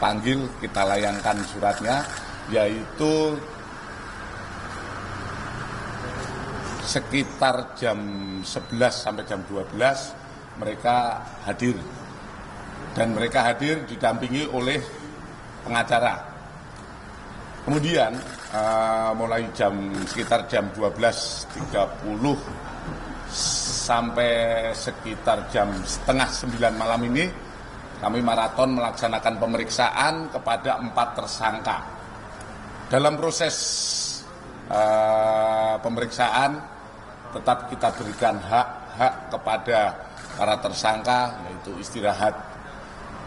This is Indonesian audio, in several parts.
panggil, kita layangkan suratnya, yaitu sekitar jam 11 sampai jam 12 mereka hadir. Dan mereka hadir didampingi oleh pengacara. Kemudian mulai sekitar jam 12.30 sampai sekitar jam setengah 9 malam ini kami maraton melaksanakan pemeriksaan kepada 4 tersangka. Dalam proses pemeriksaan tetap kita berikan hak kepada para tersangka, yaitu istirahat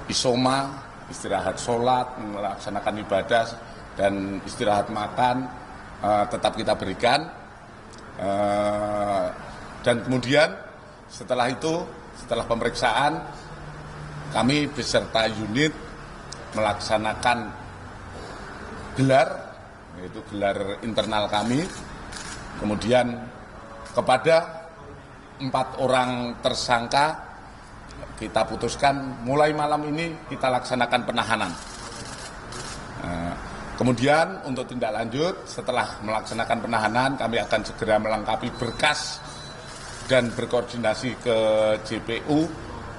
isoma, istirahat sholat, melaksanakan ibadah, dan istirahat makan, tetap kita berikan. Dan kemudian setelah pemeriksaan, kami beserta unit melaksanakan gelar, yaitu gelar internal kami. Kemudian kepada 4 orang tersangka kita putuskan mulai malam ini kita laksanakan penahanan. Kemudian untuk tindak lanjut setelah melaksanakan penahanan, kami akan segera melengkapi berkas dan berkoordinasi ke JPU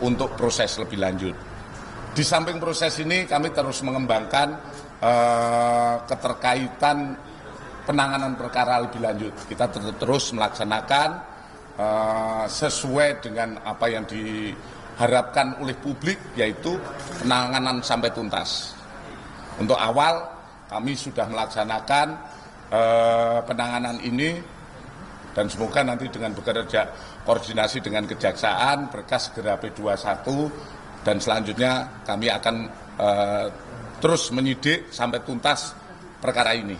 untuk proses lebih lanjut. Di samping proses ini kami terus mengembangkan keterkaitan penanganan perkara lebih lanjut. Kita terus melaksanakan sesuai dengan apa yang diharapkan oleh publik, yaitu penanganan sampai tuntas. Untuk awal kami sudah melaksanakan penanganan ini, dan semoga nanti dengan bekerja koordinasi dengan kejaksaan, berkas segera P21, dan selanjutnya kami akan terus menyidik sampai tuntas perkara ini.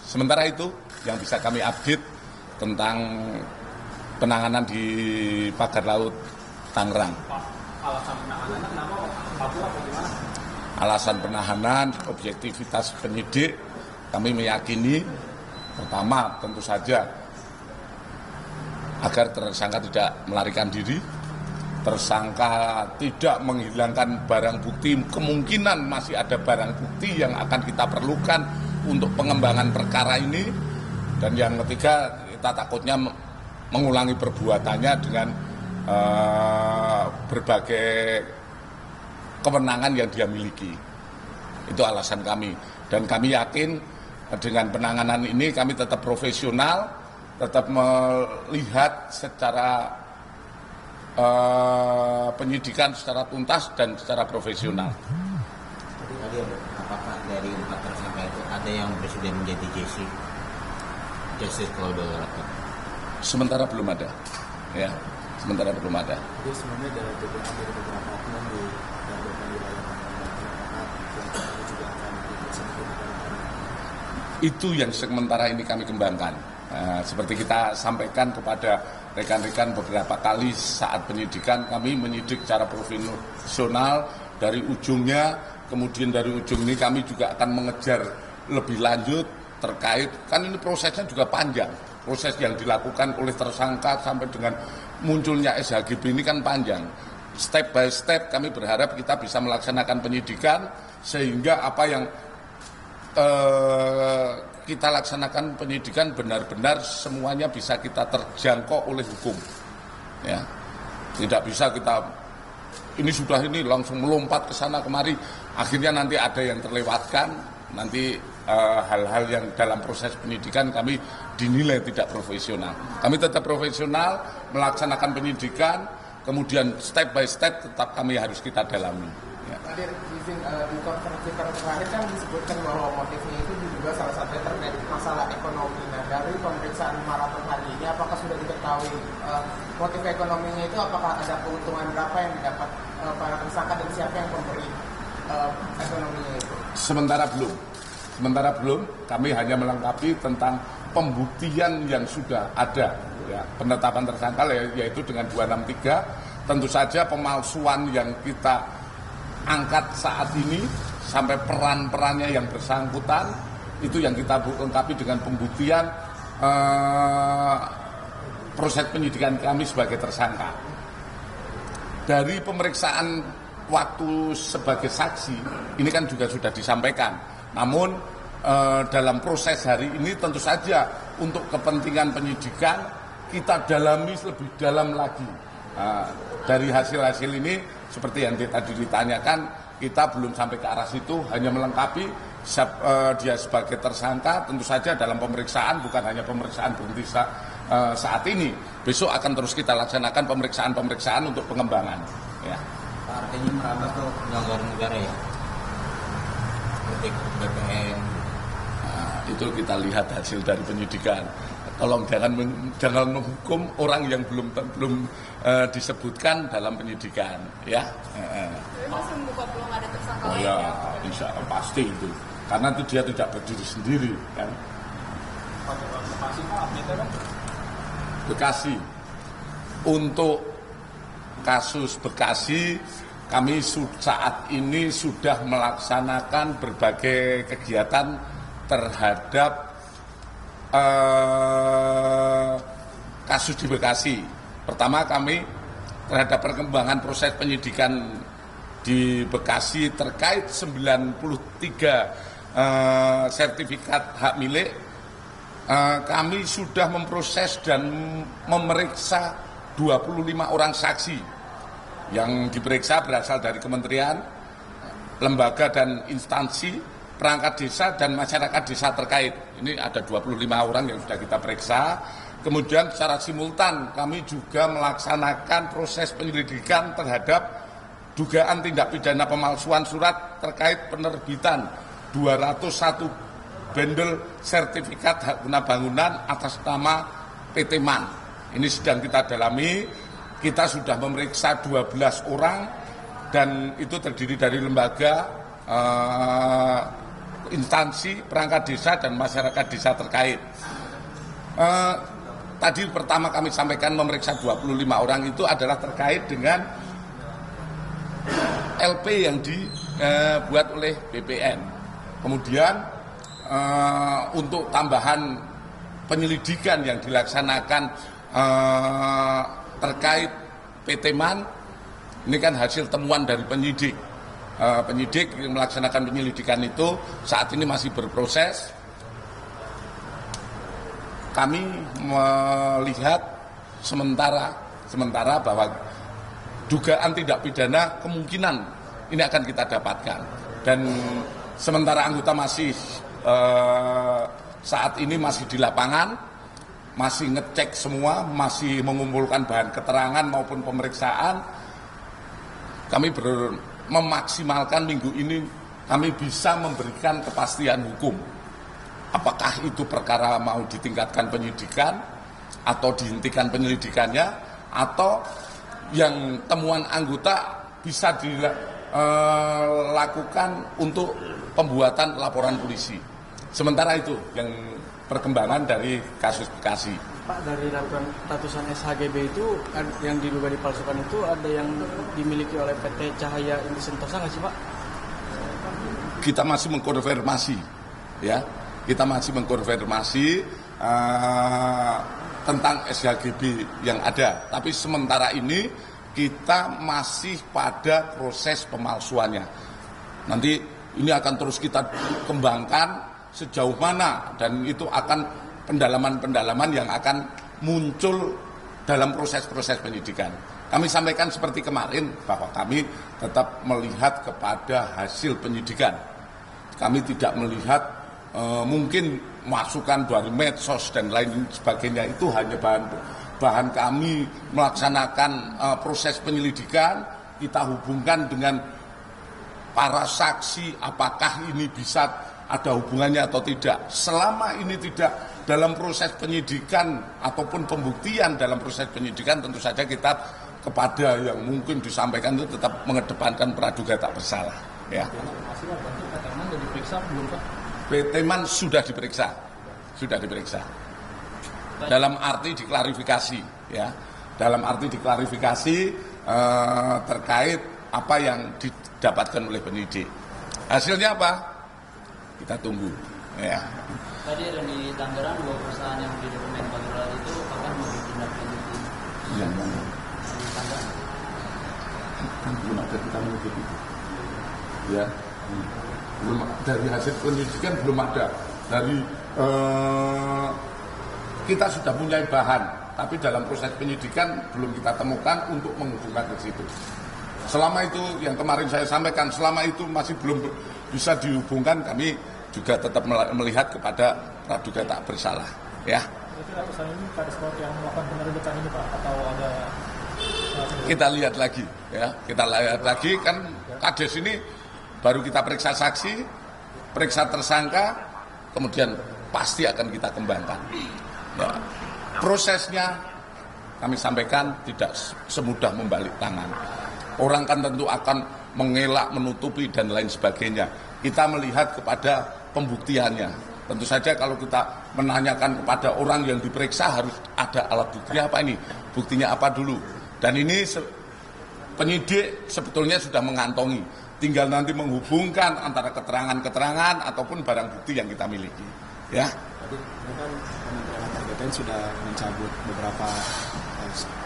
Sementara itu yang bisa kami update tentang penanganan di Pagar Laut Tangerang. Alasan penahanan kenapa Papua atau gimana? Alasan penahanan, objektivitas penyidik, kami meyakini pertama tentu saja agar tersangka tidak melarikan diri, tersangka tidak menghilangkan barang bukti, kemungkinan masih ada barang bukti yang akan kita perlukan untuk pengembangan perkara ini. Dan yang ketiga, kita takutnya mengulangi perbuatannya dengan berbagai kewenangan yang dia miliki. Itu alasan kami. Dan kami yakin dengan penanganan ini kami tetap profesional, tetap melihat secara penyidikan secara tuntas dan secara profesional. Tadi apakah dari 4 tersangka itu ada yang bersedia menjadi justice collaborator? Sementara belum ada, ya. Sementara belum ada. Jadi sebenarnya dari beberapa oknum di beberapa wilayah apakah juga akan Itu yang sementara ini kami kembangkan. Seperti kita sampaikan kepada rekan-rekan beberapa kali saat penyidikan, kami menyidik secara profesional dari ujungnya, kemudian dari ujung ini kami juga akan mengejar lebih lanjut terkait, kan ini prosesnya juga panjang. Proses yang dilakukan oleh tersangka sampai dengan munculnya SHGB ini kan panjang. Step by step kami berharap kita bisa melaksanakan penyidikan sehingga apa yang kita laksanakan penyidikan benar-benar semuanya bisa kita terjangkau oleh hukum. Ya, tidak bisa kita ini langsung melompat ke sana kemari, akhirnya nanti ada yang terlewatkan, nanti hal-hal yang dalam proses penyidikan kami dinilai tidak profesional. Kami tetap profesional melaksanakan penyidikan, kemudian step by step tetap kami harus kita dalami. Ya. Tadi izin di konferensi terakhir kan disebutkan bahwa motifnya itu juga salah satunya terkait masalah ekonomi. Nah, dari pemeriksaan maraton hari ini, apakah sudah diketahui motif ekonominya itu, apakah ada keuntungan berapa yang didapat para tersangka dan siapa yang memberi ekonominya itu? Sementara belum, kami hanya melengkapi tentang pembuktian yang sudah ada, ya, penetapan tersangka yaitu dengan 263. Tentu saja pemalsuan yang kita angkat saat ini sampai peran-perannya yang bersangkutan itu yang kita lengkapi dengan pembuktian proses penyidikan kami sebagai tersangka. Dari pemeriksaan waktu sebagai saksi ini kan juga sudah disampaikan. Namun dalam proses hari ini tentu saja untuk kepentingan penyidikan kita dalami lebih dalam lagi. Dari hasil-hasil ini seperti yang tadi ditanyakan, kita belum sampai ke arah situ, hanya melengkapi dia sebagai tersangka. Tentu saja dalam pemeriksaan bukan hanya pemeriksaan berhenti saat ini, besok akan terus kita laksanakan pemeriksaan untuk pengembangan. Ya. Artinya merambah ke penyelenggara negara ya, seperti BPN. Itu kita lihat hasil dari penyidikan. Tolong jangan menghukum orang yang belum disebutkan dalam penyidikan, ya. Tapi masih membuka peluang ada tersangka Oh lain ya, ya? insya Allah pasti itu. Karena itu dia tidak berdiri sendiri, kan. Bekasi. Untuk kasus Bekasi, kami saat ini sudah melaksanakan berbagai kegiatan terhadap kasus di Bekasi. Pertama, kami terhadap perkembangan proses penyidikan di Bekasi terkait 93 sertifikat hak milik, kami sudah memproses dan memeriksa 25 orang saksi. Yang diperiksa berasal dari kementerian, lembaga dan instansi, perangkat desa dan masyarakat desa terkait. Ini ada 25 orang yang sudah kita periksa. Kemudian secara simultan kami juga melaksanakan proses penyelidikan terhadap dugaan tindak pidana pemalsuan surat terkait penerbitan 201 bendel sertifikat hak guna bangunan atas nama PT MAN. Ini sedang kita dalami. Kita sudah memeriksa 12 orang dan itu terdiri dari lembaga, instansi, perangkat desa dan masyarakat desa terkait. Tadi pertama kami sampaikan memeriksa 25 orang itu adalah terkait dengan LP yang dibuat oleh BPN. Kemudian untuk tambahan penyelidikan yang dilaksanakan terkait PT MAN, ini kan hasil temuan dari penyidik. Penyidik yang melaksanakan penyelidikan itu saat ini masih berproses. Kami melihat sementara bahwa dugaan tindak pidana kemungkinan ini akan kita dapatkan. Dan sementara anggota masih saat ini masih di lapangan, masih ngecek semua, masih mengumpulkan bahan keterangan maupun pemeriksaan. Kami memaksimalkan minggu ini kami bisa memberikan kepastian hukum. Apakah itu perkara mau ditingkatkan penyidikan atau dihentikan penyelidikannya, atau yang temuan anggota bisa dilakukan untuk pembuatan laporan polisi. Sementara itu yang perkembangan dari kasus Bekasi. Pak, dari ratusan SHGB itu yang diduga dipalsukan itu ada yang dimiliki oleh PT Cahaya Inti Sentosa nggak sih, Pak? Kita masih mengkonfirmasi, ya. Kita masih mengkonfirmasi tentang SHGB yang ada. Tapi sementara ini kita masih pada proses pemalsuannya. Nanti ini akan terus kita kembangkan sejauh mana, dan itu akan pendalaman-pendalaman yang akan muncul dalam proses-proses penyidikan. Kami sampaikan seperti kemarin bahwa kami tetap melihat kepada hasil penyidikan. Kami tidak melihat mungkin masukan dari medsos dan lain sebagainya, itu hanya bahan kami melaksanakan proses penyelidikan. Kita hubungkan dengan para saksi, apakah ini bisa ada hubungannya atau tidak. Selama ini tidak dalam proses penyidikan ataupun pembuktian dalam proses penyidikan, tentu saja kita kepada yang mungkin disampaikan itu tetap mengedepankan praduga tak bersalah. Ya. PT MAN sudah diperiksa, dalam arti diklarifikasi, ya, dalam arti diklarifikasi terkait apa yang didapatkan oleh penyidik. Hasilnya apa? Kita tunggu. Ya. Tadi ada di Tangerang 2 perusahaan yang di dokumen panggilan itu kapan mau ditindaklanjuti? Yang di Tangerang. kan belum ada kita menuntut itu. Ya, belum dari hasil penyidikan belum ada. Dari kita sudah punya bahan, tapi dalam proses penyidikan belum kita temukan untuk menghubungkan ke situ. Selama itu yang kemarin saya sampaikan, selama itu masih belum bisa dihubungkan, kami juga tetap melihat kepada praduga tak bersalah. Ya. Berarti ratusan ini kades yang melakukan penerbitan ini Pak, atau ada? Kita lihat lagi, ya. Kita lihat lagi kan kades ini baru kita periksa saksi, periksa tersangka, kemudian pasti akan kita kembangkan. Ya. Prosesnya kami sampaikan tidak semudah membalik tangan. Orang kan tentu akan mengelak, menutupi dan lain sebagainya. Kita melihat kepada pembuktiannya. Tentu saja kalau kita menanyakan kepada orang yang diperiksa harus ada alat buktinya apa ini, buktinya apa dulu. Dan ini penyidik sebetulnya sudah mengantongi. Tinggal nanti menghubungkan antara keterangan-keterangan ataupun barang bukti yang kita miliki. Ya. Tadi kan Kementerian Antar BPN sudah mencabut beberapa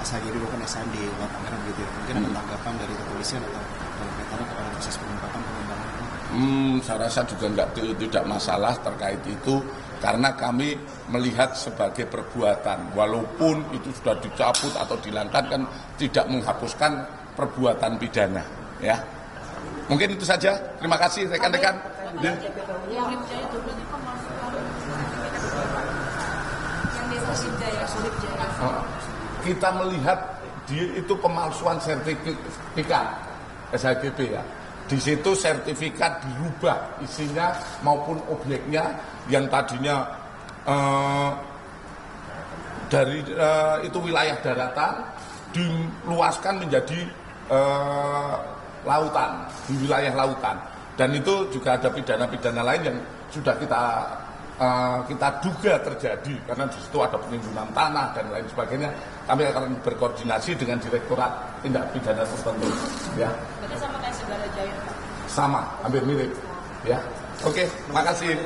SHGB bukan SHM di luar Tangerang gitu ya. Mungkin ada tanggapan dari kepolisian atau dalam kaitannya kepada proses pengungkapan pengembangan ini? Saya rasa juga tidak masalah terkait itu karena kami melihat sebagai perbuatan. Walaupun itu sudah dicabut atau dihilangkan kan tidak menghapuskan perbuatan pidana. Ya. Mungkin itu saja. Terima kasih rekan-rekan. Yang Solipjaya itu berarti pemalsuan yang desa Solipjaya. Kita melihat itu pemalsuan sertifikat SHGB ya. Di situ sertifikat dirubah isinya maupun objeknya yang tadinya dari itu wilayah daratan diluaskan menjadi lautan, di wilayah lautan. Dan itu juga ada pidana-pidana lain yang sudah kita duga terjadi karena di situ ada penimbunan tanah dan lain sebagainya. Kami akan berkoordinasi dengan Direktorat Tindak Pidana tertentu. Ya. Berarti sama kayak Segara Jaya, Pak? Sama, hampir mirip. Ya. Oke, makasih.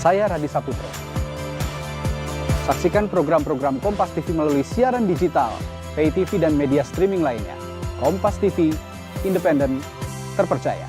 Saya Radi Saputro. Saksikan program-program Kompas TV melalui siaran digital, pay TV dan media streaming lainnya. Kompas TV, independen, terpercaya.